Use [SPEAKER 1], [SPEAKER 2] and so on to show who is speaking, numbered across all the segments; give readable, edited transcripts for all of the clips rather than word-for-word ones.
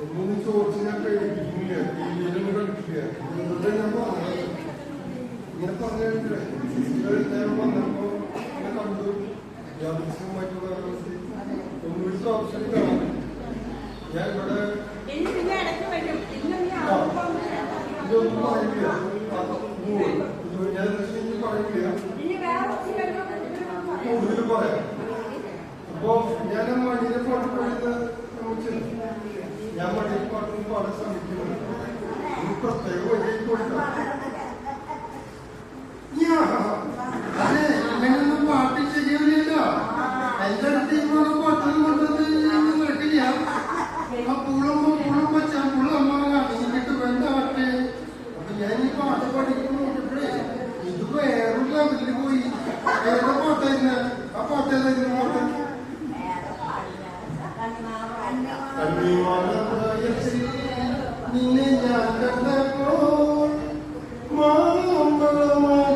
[SPEAKER 1] എന്നൊന്നും ചോദിച്ച് ഞാൻ കഴിപ്പിക്കുന്നില്ല, ടിവിയിലൊന്നും കണ്ടിട്ടില്ല. ഇങ്ങനെ ഞാൻ പറഞ്ഞത് ഇങ്ങനെ പറഞ്ഞിട്ടില്ല. ഞാൻ വന്നപ്പോ ഇങ്ങനെ കണ്ടു യാദൃശ്യമായിട്ടുള്ള ഒന്നും ഓപ്ഷൻ കാണാൻ ഞാൻ ഇവിടെ ഇതൊന്നും പറയില്ല. ഞാൻ പറയില്ല, കൂടുതൽ പറയാം. അപ്പൊ ഞാൻ മണിയുടെ ഫോട്ടോ പോയിട്ട് ഞാൻ മണിയുടെ പാട്ട് പാടാൻ ശ്രമിക്കുന്നത് പ്രത്യേക വഴിയിൽ കൊടുക്കാം. അതെ, ഇങ്ങനെയൊന്നും പാട്ട് ശരിയാവില്ല. എന്റെ അടുത്ത് ഇങ്ങനെ പാട്ടൊന്നും കൊണ്ടത് നടക്കില്ല. ആ പൂളമ്മ വെച്ചാൽ പൂളമ്മ എനിക്കിട്ട് വേണ്ട പാട്ട്. അപ്പൊ ഞാൻ ഈ പാട്ട് പഠിക്കുന്നു നോക്കിയപ്പോഴേ ഇത് വേറൊരു ലെവലിൽ പോയി. ഏതാ പാട്ടായിരുന്നു? ആ പാട്ടേതായിരുന്നു? പാട്ട് നിന്നെ ഞാൻ കണ്ടപ്പോൾ മാമളമാകട്ടേന്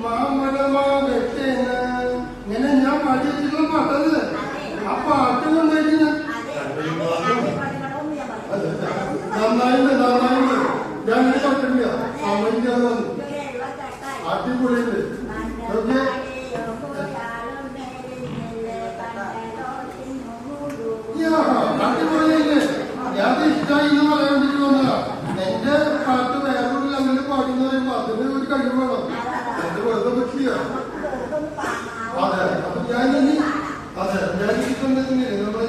[SPEAKER 1] മാമളമാകട്ടേന് ഇങ്ങനെ ഞാൻ പാടി വെച്ചിട്ടുള്ള പാട്ടത്. ആ പാട്ട് കൊണ്ടായിരുന്നു നന്നായിട്ട് ഞാൻ പാട്ടില്ല സമയം വന്നു അടിപൊളിയുണ്ട്. ഓക്കെ, അടിപൊളിയല്ലേ? ഞാൻ ഇഷ്ടമായി എന്ന് പറയാൻ വേണ്ടിട്ട് വന്നതാ. എന്റെ പാട്ട് വേറൊരു ലെവലിൽ പാടുന്ന പറയുമ്പോ അതിന് ഒരു കഴിവ് വേണം. എന്റെ വെറുതെ പറ്റില്ല. അതെ, അപ്പൊ ഞാൻ ഇഷ്ടണ്ടെങ്കിൽ നമ്മളെ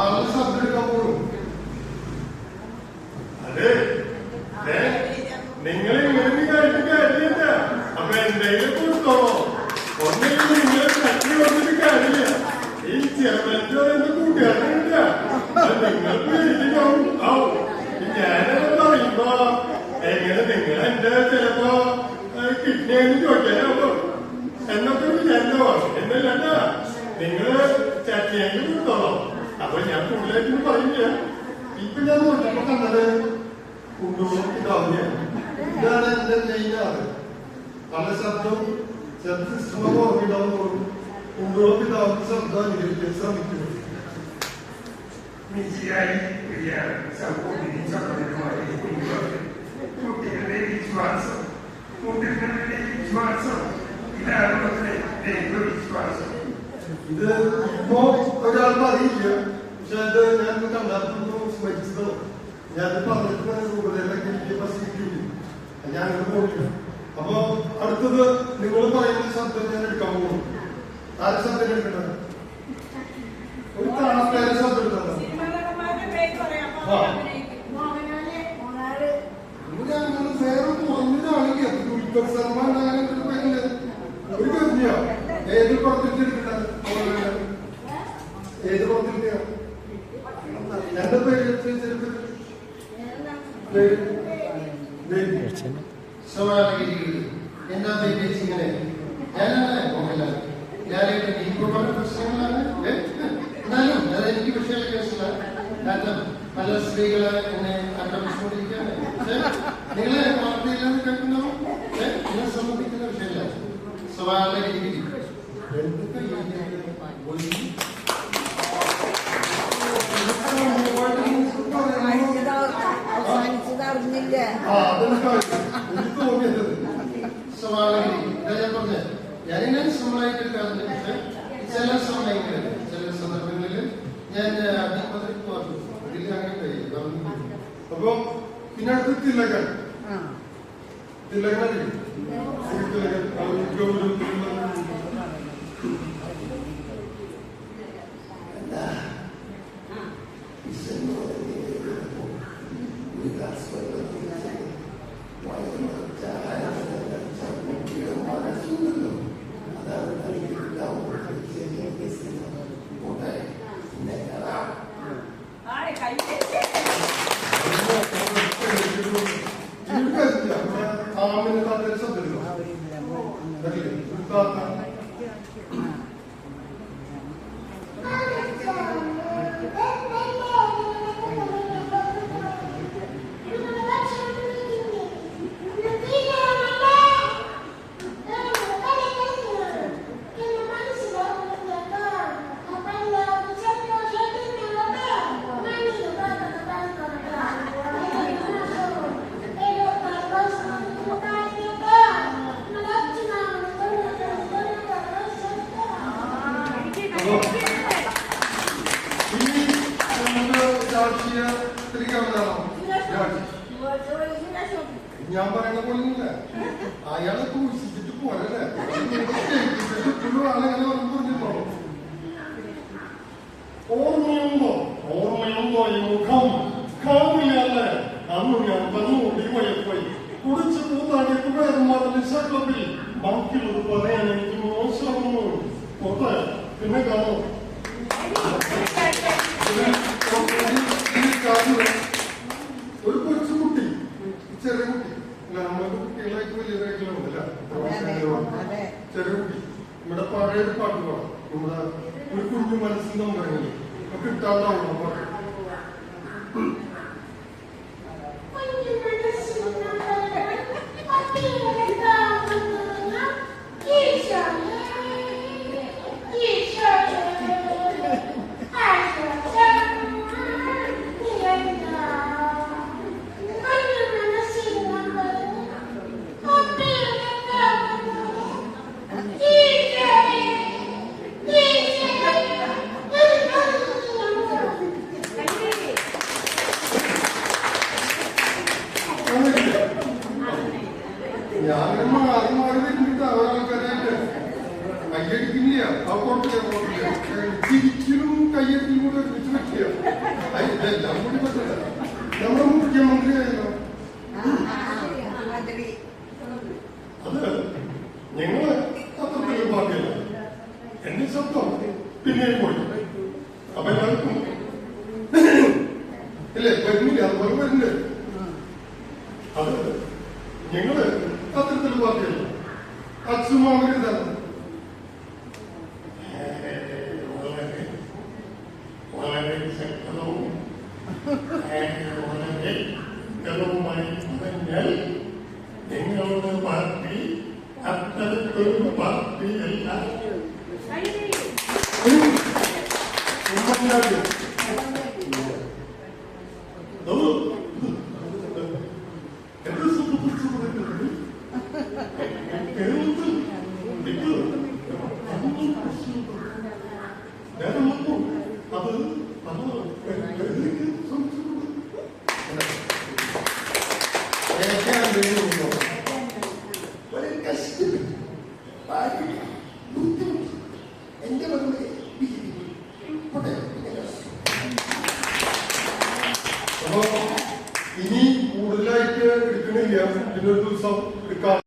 [SPEAKER 1] ആളുടെ ശബ്ദം എടുക്കാൻ പോകും. അതെ, നിങ്ങൾ ഇങ്ങനെ കഴിഞ്ഞ കാര്യമില്ല. അപ്പൊ എന്തെങ്കിലും കൊടുത്തോളോ. ഒന്നെങ്കിലും നിങ്ങളെ തട്ടി വന്നിട്ട് കാര്യമില്ല. ഈ ചെറുപ്പോ എന്റെ കൂട്ടുകാരനില്ല. നിങ്ങൾക്ക് ആവും. ഞാനത് പറയുമ്പോ എങ്ങനെ നിങ്ങൾ എന്റെ ചിലപ്പോ കിഡ്നിയെന്ന് ചോദിക്കാനാവോ എന്നൊക്കെ വിചാരിച്ചോ. എന്നല്ല, നിങ്ങള് ചട്ടിയെങ്കിൽ കൊടുത്തോളോ. അപ്പൊ ഞാൻ കൂടുതലായിട്ടൊന്നും പറയില്ല. ഇപ്പൊ ഞാൻ നോക്കിയപ്പോ കണ്ടത് കുണ്ടുകളും ഇതാവില്ല. ഇതാണ് എന്റെ മെയിനാണ്. പല ശബ്ദവും സിസ്റ്റമോ ഓർമ്മയിടാവുന്നോളും കുണ്ടുകളും ഇതാവുന്ന ശബ്ദം അനുകരിക്കാൻ ശ്രമിക്കുന്നു.
[SPEAKER 2] കുട്ടികളുടെ വിശ്വാസം, കുട്ടികളുടെ വിശ്വാസം, ഇതാണ് ദൈവവിശ്വാസം.
[SPEAKER 1] ഇത് ഇപ്പോ ഒരാൾക്ക് അറിയില്ല. പക്ഷെ അത് ഞാൻ കണ്ടപ്പോൾ സ്മരിച്ചതോ ഞാൻ പറഞ്ഞിട്ട് രൂപതയിലൊക്കെ എനിക്ക് പ്രസിദ്ധിക്കില്ല. ഞാൻ പോയില്ല. അപ്പൊ അടുത്തത് നിങ്ങൾ പറയുന്ന ശബ്ദം ഞാൻ എടുക്കാൻ പോകും. ആര് ശബ്ദം എടുക്കണ്ടത്? ഒരു താളപ്പേരെ ശബ്ദം എടുക്കണ്ട. വേറെ ഒന്നിനാണെങ്കിൽ ദുൽഖർ സൽമാൻ പേരില് ഒരു പേരില്ല. ഏത് പടത്തിൽ എടുക്കണ്ട? ഏത് പടത്തിൽ? എന്റെ പേര് എന്താ ഇങ്ങനെ ഞാനായിട്ട് ഒരുപാട് പ്രശ്നങ്ങളാണ്. എന്നാലും അതെനിക്ക് വിഷയമൊക്കെ കേസിലാണ്. കാരണം പല സ്ത്രീകളെ എന്നെ ആക്രമിച്ചുകൊണ്ടിരിക്കുകയാണ്. നിങ്ങളെ വാർത്തയില്ലാതെ കേൾക്കുന്നോ? എന്നെ സംബന്ധിക്കുന്ന വിഷയമല്ല. സ്വാഭാവിക രീതിയിൽ ഞാനിങ്ങനെ ശ്രമമായിട്ട് കാണുന്ന ചില സമയങ്ങളിൽ ചില സന്ദർഭങ്ങളിൽ ഞാൻ അപ്പൊ പിന്നെ അടുത്ത് തിലകൻ ഞാൻ പറയുന്ന പോലെയൊന്നുമില്ല. അയാളെ ക്രൂശിച്ചിട്ട് പോരല്ലേ ഇപ്പോഴും ആളെങ്ങനെ പറഞ്ഞിട്ടോ ഓർമ്മയുണ്ടോ ഓർമ്മയുണ്ടോ ഈ മുഖം കാണില്ലല്ലേ അന്ന് ഞാൻ തന്നുകൊണ്ട് പോയി കുടിച്ച് കൂത്താടിയിട്ട് വേറുമാരുടെ ശക്ലത്തിൽ ബാക്കിയുള്ളത് പറയാൻ എനിക്ക് മോശമാണെന്ന് പോട്ടെ പിന്നെ കാണും. ഒരു കൊച്ചുകുട്ടി ചെറിയ കുട്ടി നമ്മുടെ കുട്ടികളായിട്ട് വലിയതായിട്ടുള്ള ചെറിയ കുട്ടി നമ്മുടെ പഴയൊരു പാട്ട് പാടാം. നമ്മുടെ ഒരു കുഞ്ഞു മനസ്സിൽ പറയുന്നത് നമുക്ക് കിട്ടാണ്ടാവും പാട്ട്. ഞാനിങ്ങനെ മാറി മാറി വരുന്നുണ്ട് അവരാൾക്കാരായിട്ട് കയ്യടിക്കില്ല. ആ കുഴപ്പമില്ല, ചിരിക്കലും കയ്യടിക്കലും കൂടെ ഒരുമിച്ച് പറ്റിയ ഇതെല്ലാം കൂടി പറ്റില്ല. നമ്മുടെ മുഖ്യമന്ത്രിയായിരുന്നു അത്. ഞങ്ങള് അത്രത്തിലും പാർട്ടിയല്ല. എന്റെ ശബ്ദം പിന്നെയും പോയി. അപ്പൊ എല്ലാവർക്കും ഇല്ലേ വരുന്നില്ല, അതുപോലെ വരുന്നുണ്ട്. അത് ഞങ്ങള് അത്തരത്തിൽ പാർട്ടിയല്ല. അച്ഛമാവരുതാണ് വളരെ ശക്തവും വളരെ ഗതവുമായി പറഞ്ഞാൽ നിങ്ങളുടെ പാർട്ടി അത്തരത്തിലൊരു പാർട്ടിയല്ല. ഉമ്മൻചാണ്ടി ഇനി കൂടുതലായിട്ട് എടുക്കണില്ല. ഇതിനൊരു ദിവസം എടുക്കാം.